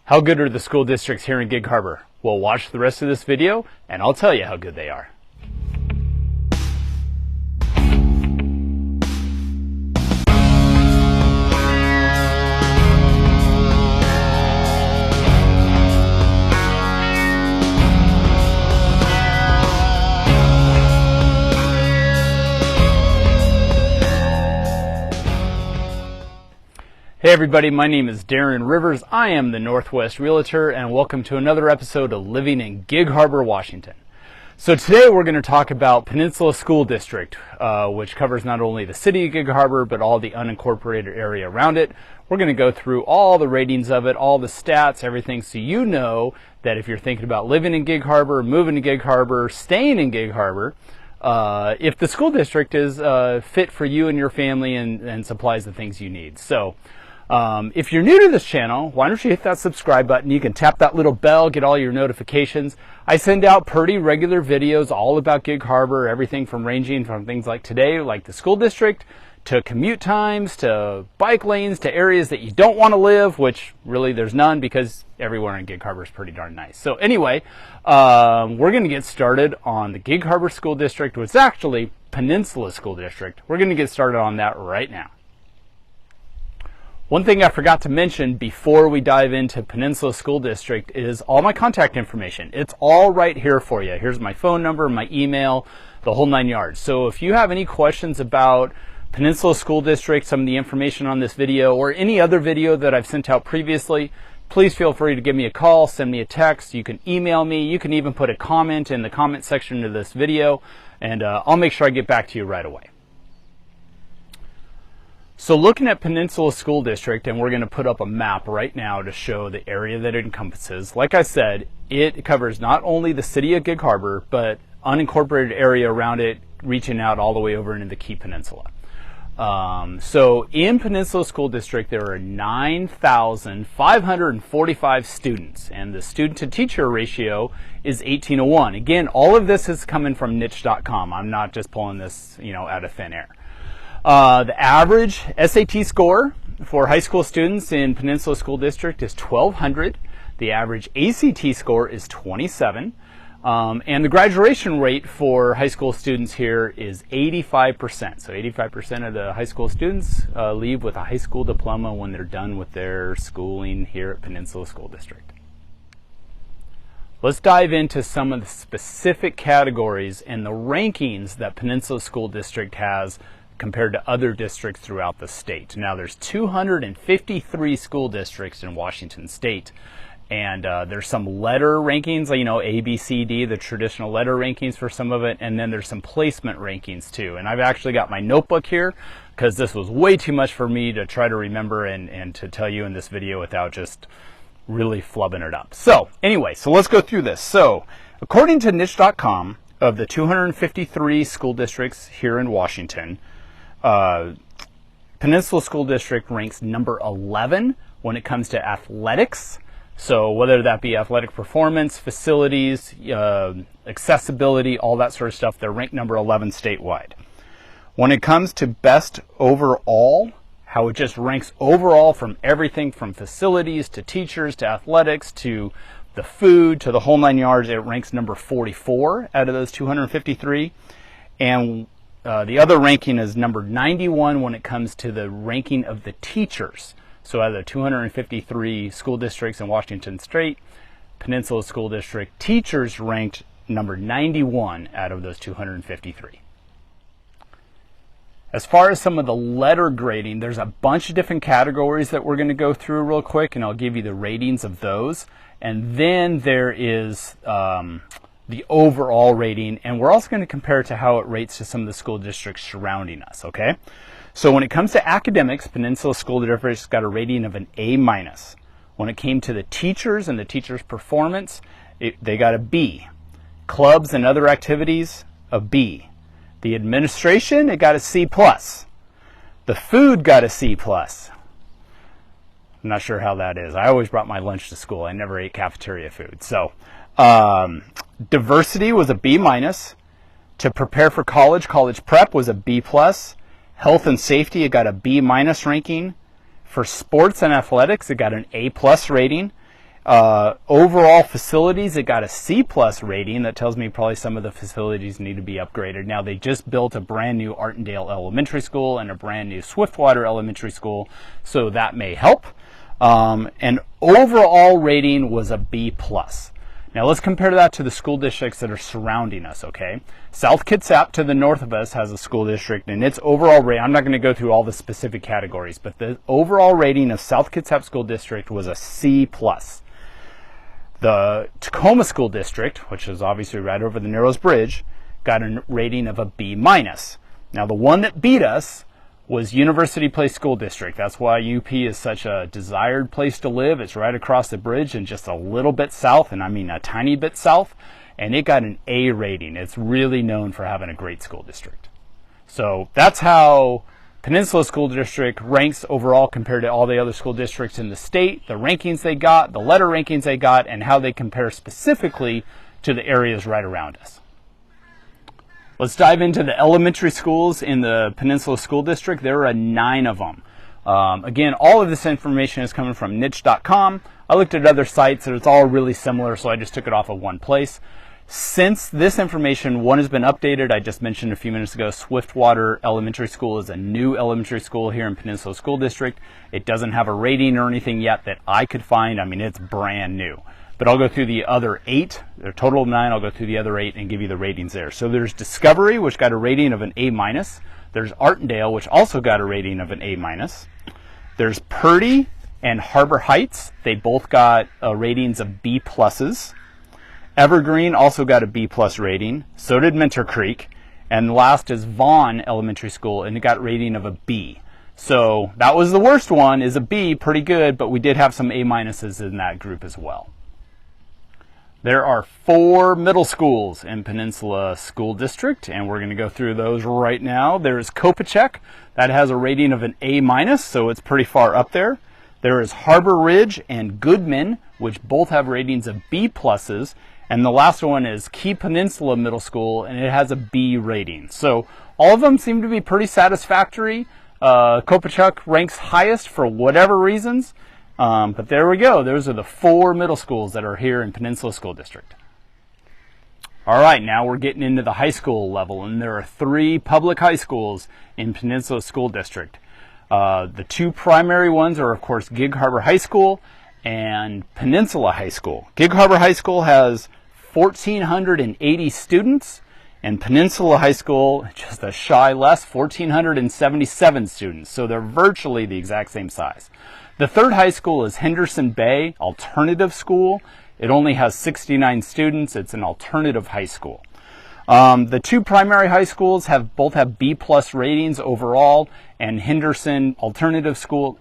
How good are the school districts here in Gig Harbor? Well, watch the rest of this video and I'll tell you how good they are. Hey everybody, my name is Darren Rivers. I am the Northwest Realtor and welcome to another episode of Living in Gig Harbor, Washington. So today we're going to talk about Peninsula School District, which covers not only the city of Gig Harbor, but all the unincorporated area around it. We're going to go through all the ratings of it, all the stats, everything, so you know that if you're thinking about living in Gig Harbor, moving to Gig Harbor, staying in Gig Harbor, if the school district is fit for you and your family and supplies the things you need. So if you're new to this channel, why don't you hit that subscribe button? You can tap that little bell, get all your notifications. I send out pretty regular videos all about Gig Harbor, everything from ranging from things like today, like the school district, to commute times, to bike lanes, to areas that you don't want to live, which really there's none because everywhere in Gig Harbor is pretty darn nice. So anyway, we're going to get started on the Gig Harbor School District, which is actually Peninsula School District. We're going to get started on that right now. One thing I forgot to mention before we dive into Peninsula School District is all my contact information. It's all right here for you. Here's my phone number, my email, the whole 9 yards. So if you have any questions about Peninsula School District, some of the information on this video, or any other video that I've sent out previously, please feel free to give me a call, send me a text. You can email me. You can even put a comment in the comment section of this video, and I'll make sure I get back to you right away. So looking at Peninsula School District, and we're going to put up a map right now to show the area that it encompasses. Like I said, it covers not only the city of Gig Harbor, but unincorporated area around it, reaching out all the way over into the Key Peninsula. So in Peninsula School District, there are 9,545 students, and the student-to-teacher ratio is 18:1. Again, all of this is coming from niche.com. I'm not just pulling this, out of thin air. The average SAT score for high school students in Peninsula School District is 1,200. The average ACT score is 27. And the graduation rate for high school students here is 85%. So 85% of the high school students leave with a high school diploma when they're done with their schooling here at Peninsula School District. Let's dive into some of the specific categories and the rankings that Peninsula School District has compared to other districts throughout the state. Now there's 253 school districts in Washington state, and there's some letter rankings, A, B, C, D, the traditional letter rankings for some of it, and then there's some placement rankings too. And I've actually got my notebook here because this was way too much for me to try to remember and to tell you in this video without just really flubbing it up. So anyway, so let's go through this. So according to niche.com, of the 253 school districts here in Washington, Peninsula School District ranks number 11 when it comes to athletics. So whether that be athletic performance, facilities, accessibility, all that sort of stuff, they're ranked number 11 statewide. When it comes to best overall, how it just ranks overall from everything from facilities to teachers to athletics to the food to the whole 9 yards, it ranks number 44 out of those 253. And the other ranking is number 91 when it comes to the ranking of the teachers. So out of the 253 school districts in Washington state, Peninsula School District teachers ranked number 91 out of those 253. As far as some of the letter grading, there's a bunch of different categories that we're going to go through real quick, and I'll give you the ratings of those. And then there is the overall rating, and we're also going to compare it to how it rates to some of the school districts surrounding us, okay? So when it comes to academics, Peninsula School District's got a rating of an A-. When it came to the teachers and the teachers' performance, they got a B. Clubs and other activities, a B. The administration, it got a C+. The food got a C+. I'm not sure how that is. I always brought my lunch to school. I never ate cafeteria food. So diversity was a B-. To prepare for college prep was a B+. Health and safety, it got a B- ranking. For sports and athletics, it got an A+ rating. Overall facilities, it got a C+ rating. That tells me probably some of the facilities need to be upgraded. Now, they just built a brand new Artendale Elementary School and a brand new Swiftwater Elementary School, so that may help. And overall rating was a B+. Now let's compare that to the school districts that are surrounding us, okay? South Kitsap to the north of us has a school district, and its overall rating, I'm not going to go through all the specific categories, but the overall rating of South Kitsap School District was a C+. The Tacoma School District, which is obviously right over the Narrows Bridge, got a rating of a B-. Now the one that beat us was University Place School District. That's why UP is such a desired place to live. It's right across the bridge and just a little bit south, and I mean a tiny bit south, and it got an A rating. It's really known for having a great school district. So that's how Peninsula School District ranks overall compared to all the other school districts in the state, the rankings they got, the letter rankings they got, and how they compare specifically to the areas right around us. Let's dive into the elementary schools in the Peninsula School District. There are 9 of them. Again, all of this information is coming from niche.com. I looked at other sites and it's all really similar, so I just took it off of one place. Since this information, one has been updated. I just mentioned a few minutes ago, Swiftwater Elementary School is a new elementary school here in Peninsula School District. It doesn't have a rating or anything yet that I could find. I mean, it's brand new. But I'll go through the other 8. There are a total of 9. I'll go through the other 8 and give you the ratings there. So there's Discovery, which got a rating of an A-. There's Artendale, which also got a rating of an A-. There's Purdy and Harbor Heights. They both got ratings of B+. Evergreen also got a B+ rating. So did Mentor Creek. And last is Vaughn Elementary School, and it got a rating of a B. So that was the worst one, is a B, pretty good, but we did have some A- in that group as well. There are 4 middle schools in Peninsula School District, and we're going to go through those right now. There's Kopachek. That has a rating of an A-, so it's pretty far up there. There is Harbor Ridge and Goodman, which both have ratings of B+. And the last one is Key Peninsula Middle School, and it has a B rating. So all of them seem to be pretty satisfactory. Kopachek ranks highest for whatever reasons. But there we go. Those are the 4 middle schools that are here in Peninsula School District. All right, now we're getting into the high school level, and there are 3 public high schools in Peninsula School District. The 2 primary ones are, of course, Gig Harbor High School and Peninsula High School. Gig Harbor High School has 1,480 students, and Peninsula High School, just a shy less, 1,477 students. So they're virtually the exact same size. The 3rd high school is Henderson Bay Alternative School. It only has 69 students. It's an alternative high school. The 2 primary high schools both have B+ ratings overall, and Henderson Bay Alternative School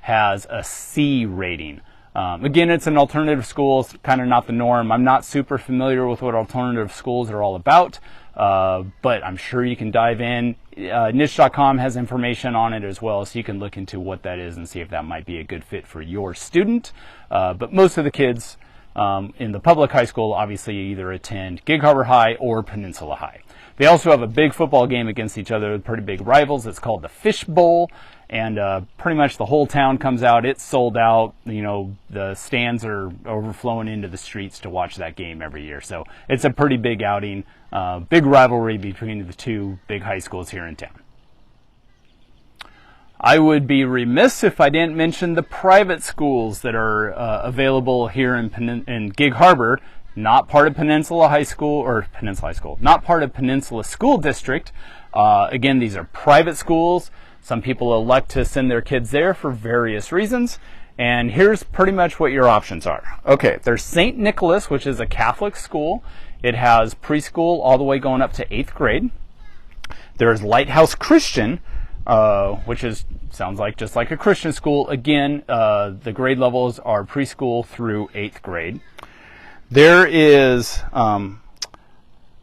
has a C rating. Again, it's an alternative school. It's kind of not the norm. I'm not super familiar with what alternative schools are all about, but I'm sure you can dive in. Niche.com has information on it as well, so you can look into what that is and see if that might be a good fit for your student. But most of the kids in the public high school obviously either attend Gig Harbor High or Peninsula High. They also have a big football game against each other, pretty big rivals. It's called the Fish Bowl, and pretty much the whole town comes out. It's sold out. You know, the stands are overflowing into the streets to watch that game every year. So it's a pretty big outing, big rivalry between the 2 big high schools here in town. I would be remiss if I didn't mention the private schools that are available here in Gig Harbor, not part of Peninsula High School, not part of Peninsula School District. Again, these are private schools. Some people elect to send their kids there for various reasons. And here's pretty much what your options are. Okay, there's St. Nicholas, which is a Catholic school. It has preschool all the way going up to 8th grade. There's Lighthouse Christian, which sounds like just like a Christian school. Again, the grade levels are preschool through 8th grade. There is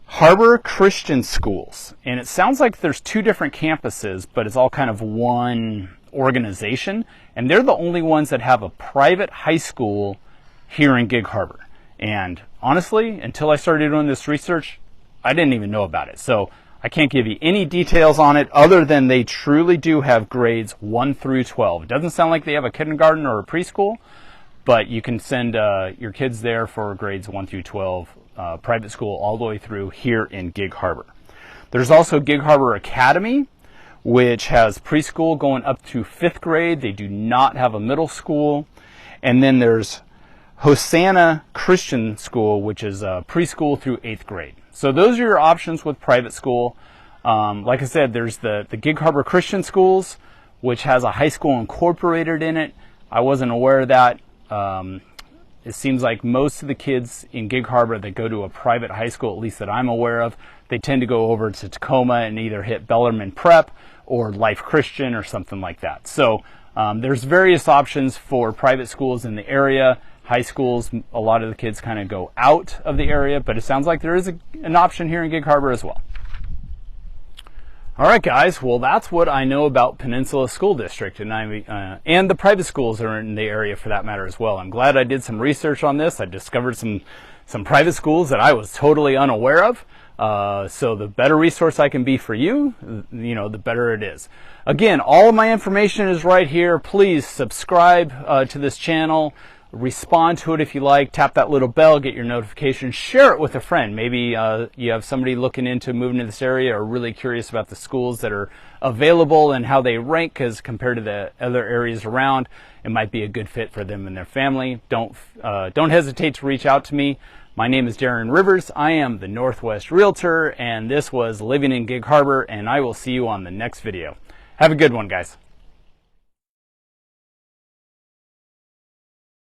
Harbor Christian Schools, and it sounds like there's 2 different campuses, but it's all kind of one organization, and they're the only ones that have a private high school here in Gig Harbor. And honestly, until I started doing this research, I didn't even know about it. So I can't give you any details on it other than they truly do have grades 1 through 12. It doesn't sound like they have a kindergarten or a preschool, but you can send your kids there for grades 1 through 12, private school all the way through here in Gig Harbor. There's also Gig Harbor Academy, which has preschool going up to 5th grade. They do not have a middle school. And then there's Hosanna Christian School, which is preschool through 8th grade. So those are your options with private school. Like I said, there's the Gig Harbor Christian Schools, which has a high school incorporated in it. I wasn't aware of that. It seems like most of the kids in Gig Harbor that go to a private high school, at least that I'm aware of, they tend to go over to Tacoma and either hit Bellarmine Prep or Life Christian or something like that. So there's various options for private schools in the area. High schools, a lot of the kids kind of go out of the area, but it sounds like there is an option here in Gig Harbor as well. All right, guys. Well, that's what I know about Peninsula School District, and the private schools that are in the area for that matter as well. I'm glad I did some research on this. I discovered some private schools that I was totally unaware of. So the better resource I can be for you, the better it is. Again, all of my information is right here. Please subscribe to this channel. Respond to it if you like. Tap that little bell, get your notifications, share it with a friend. Maybe you have somebody looking into moving to this area or really curious about the schools that are available and how they rank as compared to the other areas around. It might be a good fit for them and their family. Don't hesitate to reach out to me. My name is Darren Rivers. I am the Northwest Realtor, and this was Living in Gig Harbor, and I will see you on the next video. Have a good one, guys.